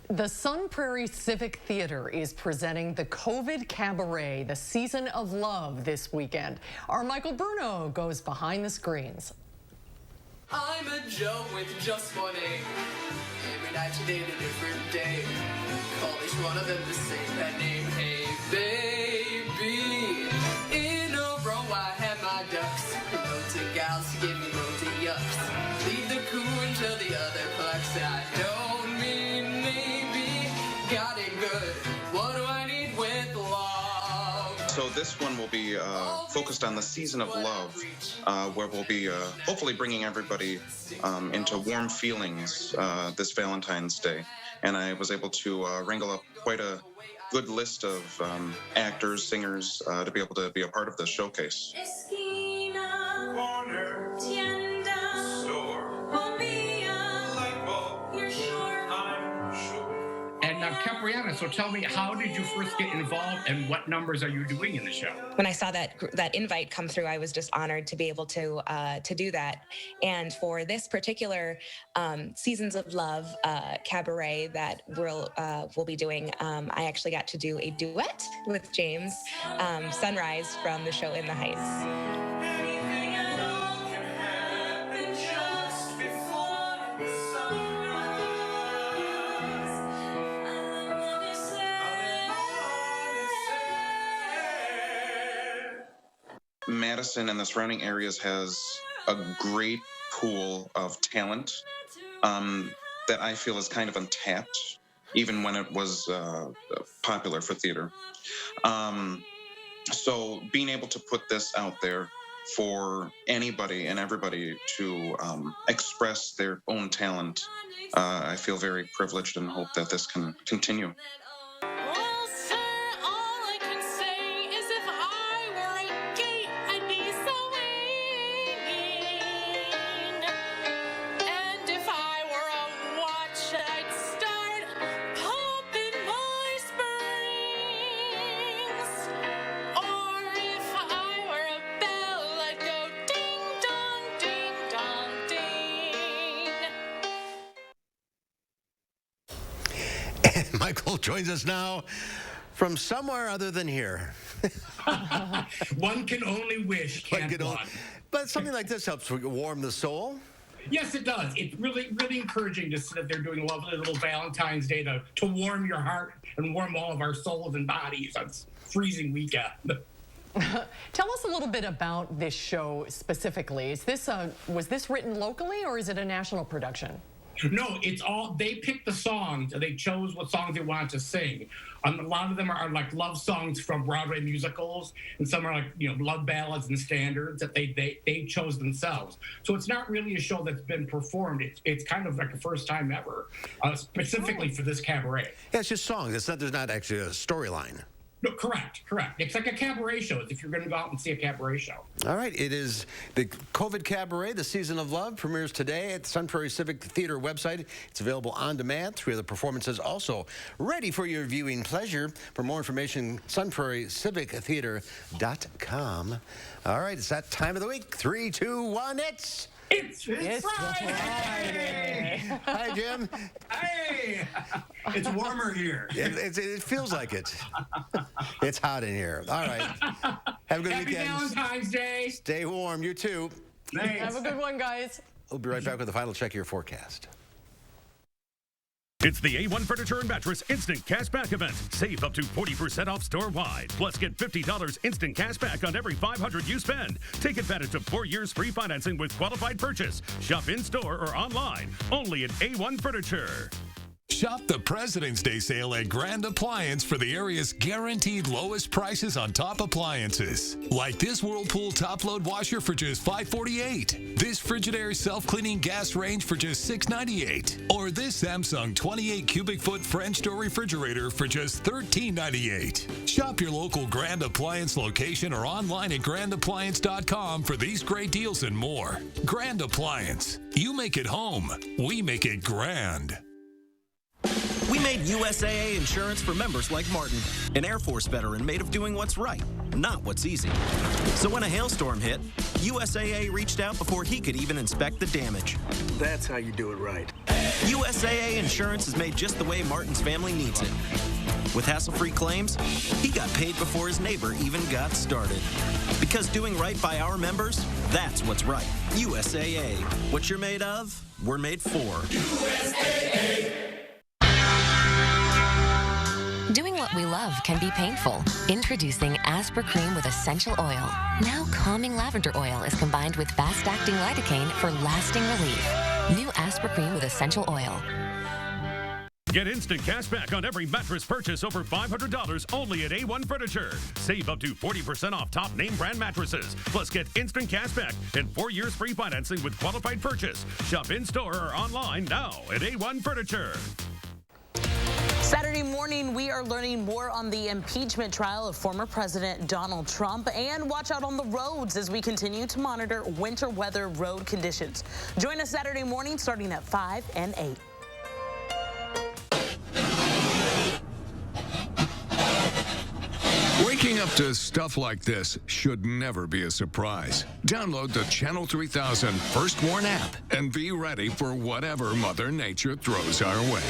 The Sun Prairie Civic Theater is presenting the COVID Cabaret, the Season of Love, this weekend. Our Michael Bruno goes behind the screens. I'm a Joe with just one aim. Every night today a different day. Call each one of them the same pet name. Hey, baby. In a row I have my ducks. Roti gals give me roti yucks. Leave the coo until the other clucks. I don't mean maybe. Got it good. What do I need with love? So this one will be focused on the season of love, where we'll be hopefully bringing everybody into warm feelings this Valentine's Day. And I was able to wrangle up quite a good list of actors, singers, to be able to be a part of this showcase. And Capriana, so tell me, how did you first get involved and what numbers are you doing in the show? When I saw that invite come through, I was just honored to be able to do that. And for this particular Seasons of Love cabaret that we'll be doing, I actually got to do a duet with James, Sunrise from the show In the Heights. Madison and the surrounding areas has a great pool of talent that I feel is kind of untapped. even when it was popular for theater. So being able to put this out there for anybody and everybody to express their own talent, I feel very privileged and hope that this can continue. Michael joins us now from somewhere other than here. One can only wish, can't one. But something like this helps warm the soul. Yes, it does. It's really, really encouraging to sit there doing a lovely little Valentine's Day to warm your heart and warm all of our souls and bodies on this freezing weekend. Tell us a little bit about this show specifically. Was this written locally or is it a national production? No, it's all, they picked the songs, they chose what songs they wanted to sing. A lot of them are like love songs from Broadway musicals, and some are like, love ballads and standards that they chose themselves. So it's not really a show that's been performed. It's kind of like a first time ever, specifically for this cabaret. Yeah, it's just songs. There's not actually a storyline. No, correct. It's like a cabaret show, if you're going to go out and see a cabaret show. All right, it is the COVID Cabaret, The Season of Love, premieres today at the Sun Prairie Civic Theater website. It's available on demand. 3 of the performances also ready for your viewing pleasure. For more information, sunprairiecivictheater.com. All right, it's that time of the week. 3, 2, 1, it's Friday! Hi, Jim. Hey! It's warmer here. It feels like it. It's hot in here. All right. Have a good Happy weekend. Valentine's Day. Stay warm. You too. Thanks. Have a good one, guys. We'll be right back with the final check of your forecast. It's the A1 Furniture and Mattress Instant Cashback event. Save up to 40% off store-wide. Plus, get $50 instant cash back on every $500 you spend. Take advantage of 4 years free financing with qualified purchase. Shop in-store or online. Only at A1 Furniture. Shop the President's Day sale at Grand Appliance for the area's guaranteed lowest prices on top appliances. Like this Whirlpool top-load washer for just $548. This Frigidaire self-cleaning gas range for just $698. Or this Samsung 28 cubic foot French door refrigerator for just $1398. Shop your local Grand Appliance location or online at grandappliance.com for these great deals and more. Grand Appliance. You make it home. We make it grand. We made USAA insurance for members like Martin, an Air Force veteran made of doing what's right, not what's easy. So when a hailstorm hit, USAA reached out before he could even inspect the damage. That's how you do it right. USAA insurance is made just the way Martin's family needs it. With hassle-free claims, he got paid before his neighbor even got started. Because doing right by our members, that's what's right. USAA. What you're made of, we're made for. USAA. Doing what we love can be painful. Introducing Aspra Cream with essential oil. Now calming lavender oil is combined with fast-acting lidocaine for lasting relief. New Aspra Cream with essential oil. Get instant cash back on every mattress purchase over $500 only at A1 Furniture. Save up to 40% off top name brand mattresses. Plus get instant cash back and 4 years free financing with qualified purchase. Shop in-store or online now at A1 Furniture. Saturday morning, we are learning more on the impeachment trial of former President Donald Trump, and watch out on the roads as we continue to monitor winter weather road conditions. Join us Saturday morning starting at 5 and 8. Waking up to stuff like this should never be a surprise. Download the Channel 3000 First Warn app and be ready for whatever Mother Nature throws our way.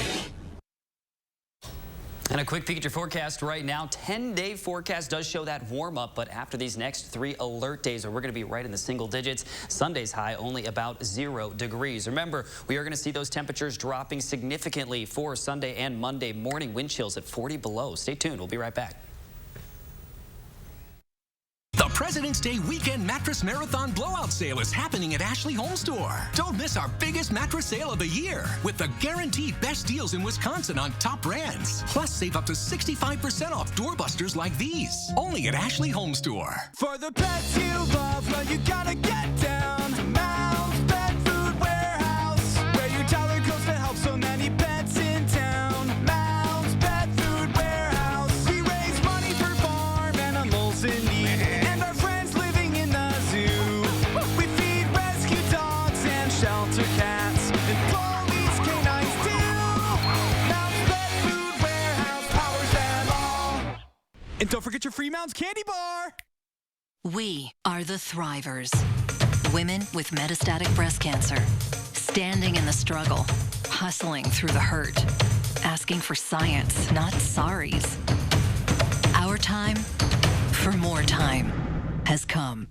And a quick peek at your forecast right now. 10-day forecast does show that warm up, but after these next 3 alert days, we're going to be right in the single digits. Sunday's high only about 0 degrees. Remember, we are going to see those temperatures dropping significantly for Sunday and Monday morning. Wind chills at 40 below. Stay tuned. We'll be right back. The President's Day weekend mattress marathon blowout sale is happening at Ashley Home Store. Don't miss our biggest mattress sale of the year with the guaranteed best deals in Wisconsin on top brands. Plus, save up to 65% off doorbusters like these. Only at Ashley Home Store. For the pets you love, well, you gotta get down to Mouse Pet Food Warehouse, where your toddler goes to help so many pets in town. Mouse Pet Food Warehouse. We raise money for farm animals in need, and our friends living in the zoo. We feed rescue dogs and shelter cats, and police canines too. Mouse Pet Food Warehouse powers them all. And don't forget your free Mounds candy bar. We are the Thrivers. Women with metastatic breast cancer, standing in the struggle, hustling through the hurt, asking for science, not sorries. Our time for more time has come.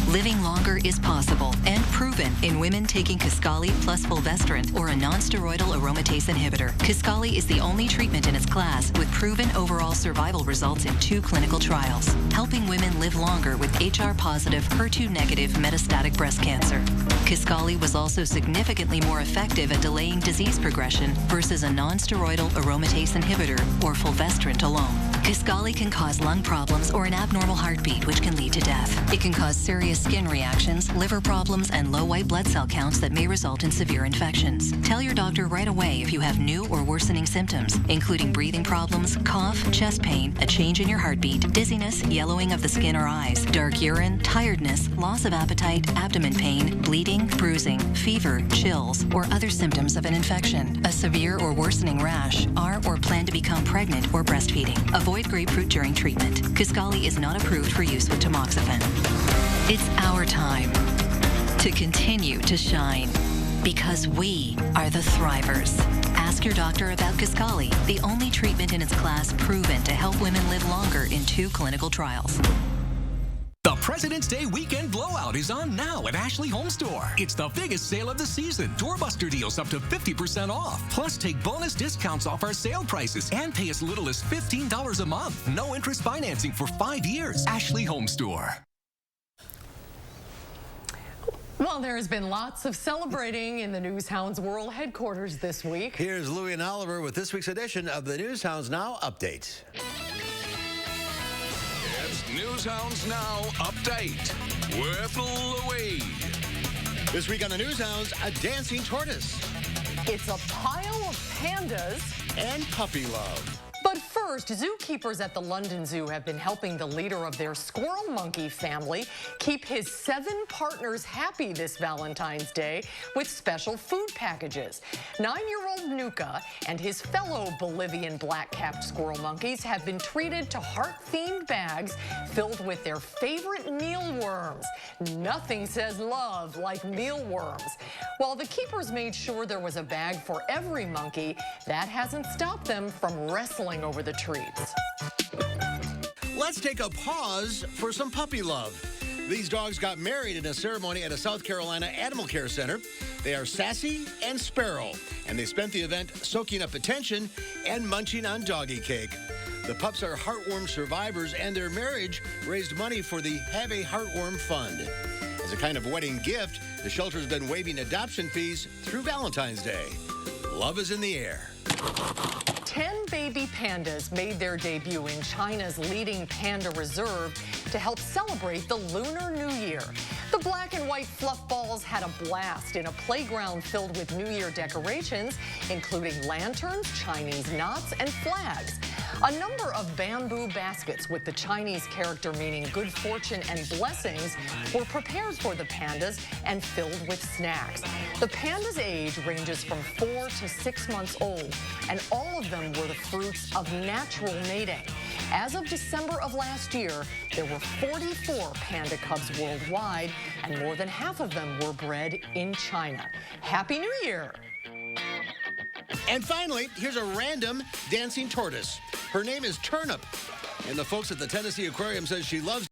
Living longer is possible and proven in women taking Kisqali plus fulvestrant or a non-steroidal aromatase inhibitor. Kisqali is the only treatment in its class with proven overall survival results in 2 clinical trials, helping women live longer with HR-positive, HER2-negative metastatic breast cancer. Kisqali was also significantly more effective at delaying disease progression versus a non-steroidal aromatase inhibitor or fulvestrant alone. Kisqali can cause lung problems or an abnormal heartbeat, which can lead to death. It can cause serious skin reactions, liver problems, and low white blood cell counts that may result in severe infections. Tell your doctor right away if you have new or worsening symptoms, including breathing problems, cough, chest pain, a change in your heartbeat, dizziness, yellowing of the skin or eyes, dark urine, tiredness, loss of appetite, abdomen pain, bleeding, bruising, fever, chills, or other symptoms of an infection, a severe or worsening rash, are or plan to become pregnant or breastfeeding. Avoid grapefruit during treatment. Kisqali is not approved for use with tamoxifen. It's our time to continue to shine because we are the Thrivers. Ask your doctor about Kisqali, the only treatment in its class proven to help women live longer in 2 clinical trials. The President's Day weekend blowout is on now at Ashley Home Store. It's the biggest sale of the season. Doorbuster deals up to 50% off. Plus, take bonus discounts off our sale prices and pay as little as $15 a month. No interest financing for 5 years. Ashley Home Store. Well, there has been lots of celebrating in the Newshounds World headquarters this week. Here's Louie and Oliver with this week's edition of the Newshounds Now Update. It's Newshounds Now Update with Louie. This week on the Newshounds, a dancing tortoise. It's a pile of pandas and puppy love. But first, zookeepers at the London Zoo have been helping the leader of their squirrel monkey family keep his 7 partners happy this Valentine's Day with special food packages. 9-year-old Nuka and his fellow Bolivian black-capped squirrel monkeys have been treated to heart-themed bags filled with their favorite mealworms. Nothing says love like mealworms. While the keepers made sure there was a bag for every monkey, that hasn't stopped them from wrestling over the treats. Let's take a pause for some puppy love. These dogs got married in a ceremony at a South Carolina animal care center. They are Sassy and Sparrow, and they spent the event soaking up attention and munching on doggy cake. The pups are heartworm survivors, and their marriage raised money for the Have a Heartworm Fund. As a kind of wedding gift, the shelter's been waiving adoption fees through Valentine's Day. Love is in the air. 10 baby pandas made their debut in China's leading panda reserve to help celebrate the Lunar New Year. The black and white fluff balls had a blast in a playground filled with New Year decorations, including lanterns, Chinese knots, and flags. A number of bamboo baskets with the Chinese character meaning good fortune and blessings were prepared for the pandas and filled with snacks. The pandas' age ranges from 4 to 6 months old, and all of them were the fruits of natural mating. As of December of last year, there were 44 panda cubs worldwide, and more than half of them were bred in China. Happy New Year! And finally, here's a random dancing tortoise. Her name is Turnip, and the folks at the Tennessee Aquarium says she loves